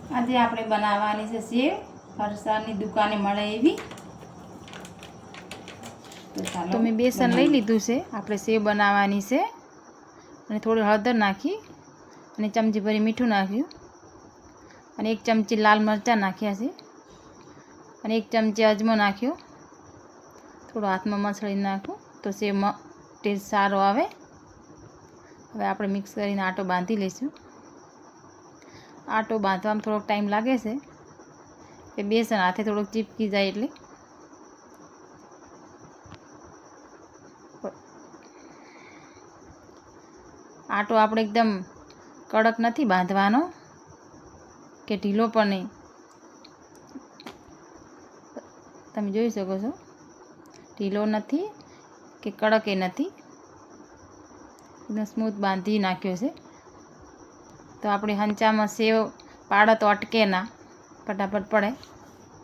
આજે આપણે બનાવવાની છે સેવ, ફરસાણની દુકાને મળે એવી। તો મેં બેસન લઈ લીધું છે, આપણે સેવ બનાવવાની છે। અને થોડી હળદર નાખી અને ચમચી ભરી મીઠું નાખ્યું અને 1 ચમચી લાલ મરચાં નાખ્યા છે અને 1 ચમચી અજમો નાખ્યો। થોડો હાથમાં મસળી નાખું તો સેવમાં ટેસ્ટ સારો આવે। હવે આપણે મિક્સ કરીને આટો બાંધી લઈશું। આટો બાંધવામાં થોડોક ટાઈમ લાગે છે કે બેસન હાથે થોડુંક ચીપકી જાય એટલે। આટો આપણે એકદમ કડક નથી બાંધવાનો કે ઢીલો પણ નહીં। તમે જોઈ શકો છો ઢીલો નથી કે કડક એ નથી, એકદમ સ્મૂથ બાંધી નાખ્યો છે। તો આપણે હંચામાં સેવ પાડો તો અટકે ના, ફટાફટ પડે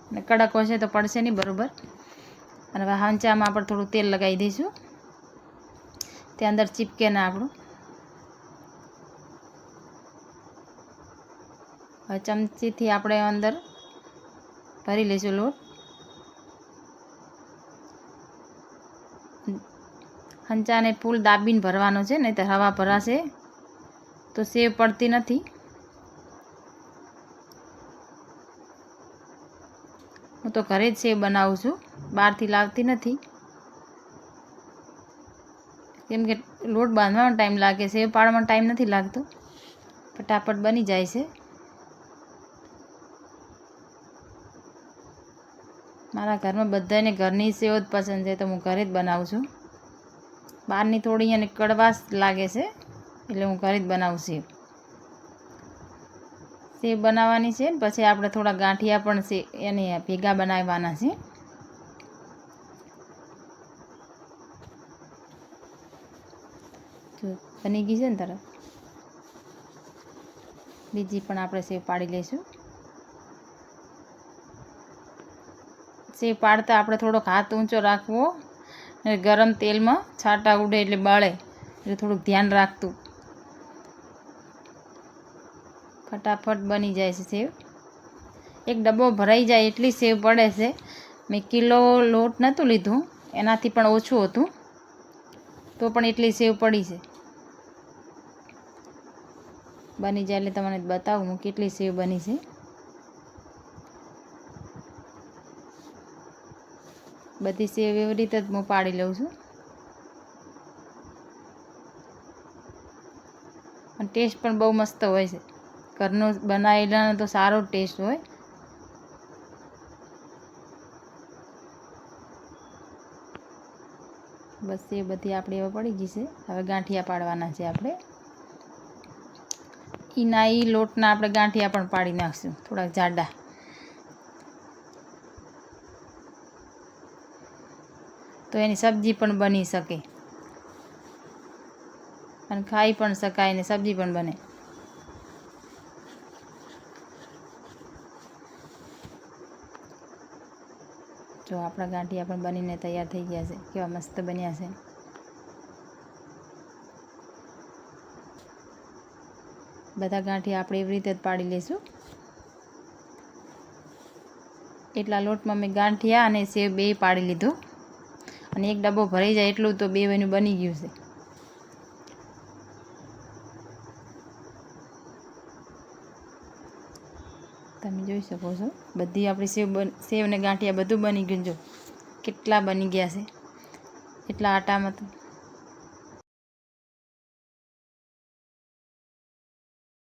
અને કડક હશે તો પડશે નહીં બરાબર। અને હવે હંચામાં આપણે થોડું તેલ લગાવી દઈશું, તે અંદર ચીપકે ના આપણું। હવે ચમચીથી આપણે અંદર ભરી લઈશું લોટ। હંચાને ફૂલ દાબીને ભરવાનો છે, નહીં તો હવા ભરાશે તો સેવ પડતી નથી। હું તો ઘરે જ સેવ બનાવું છું, બહારથી લાવતી નથી, કેમ કે લોટ બાંધવામાં ટાઈમ લાગે, સેવ પાડવામાં ટાઈમ નથી લાગતો, ફટાફટ બની જાય છે। મારા ઘરમાં બધાને ઘરની સેવ જ પસંદ છે, તો હું ઘરે જ બનાવું છું। બહારની થોડી એને કડવાશ લાગે છે એટલે હું ઘરે જ બનાવું સેવ। સેવ બનાવવાની છે, પછી આપણે થોડા ગાંઠિયા પણ છે એને ભેગા બનાવવાના છે। જો બની ગઈ છે ને તરત, બીજી પણ આપણે સેવ પાડી લઈશું। સેવ પાડતા આપણે થોડોક હાથ ઊંચો રાખવો અને ગરમ તેલમાં છાંટા ઉડે એટલે બળે, એટલે થોડુંક ધ્યાન રાખતું, ફટાફટ બની જાય છે સેવ। 1 ડબ્બો ભરાઈ જાય એટલી સેવ પડે છે। મેં કિલો લોટ નહોતું લીધું, એનાથી પણ ઓછું હતું, તો પણ એટલી સેવ પડી છે। બની જાય એટલે તમને બતાવું હું કેટલી સેવ બની છે। બધી સેવ એવી રીતે જ હું પાડી લઉં છું અને ટેસ્ટ પણ બહુ મસ્ત હોય છે। ઘરનું બનાવેલાનો તો સારો ટેસ્ટ હોય। બસ એ બધી આપણી હવે પડી ગઈ છે। હવે ગાંઠિયા પાડવાના છે આપણે, ઈના ઈ લોટના આપણે ગાંઠિયા પણ પાડી નાખશું થોડાક જાડા। તો એની સબ્જી પણ બની શકે અને ખાઈ પણ શકાય ને સબ્જી પણ બને। જો આપણા ગાંઠિયા પણ બનીને તૈયાર થઈ ગયા છે, કેવા મસ્ત બન્યા છે। બધા ગાંઠિયા આપણે એવી રીતે જ પાડી લઈશું। એટલા લોટમાં મેં ગાંઠિયા અને સેવ બે પાડી લીધું અને 1 ડબ્બો ભરાઈ જાય એટલું તો બેયનું બની ગયું છે। તમે જોઈ શકો છો બધી આપણી સેવ ને ગાંઠિયા બધું બની ગયું। જો કેટલા બની ગયા છે, એટલા આટામાં તો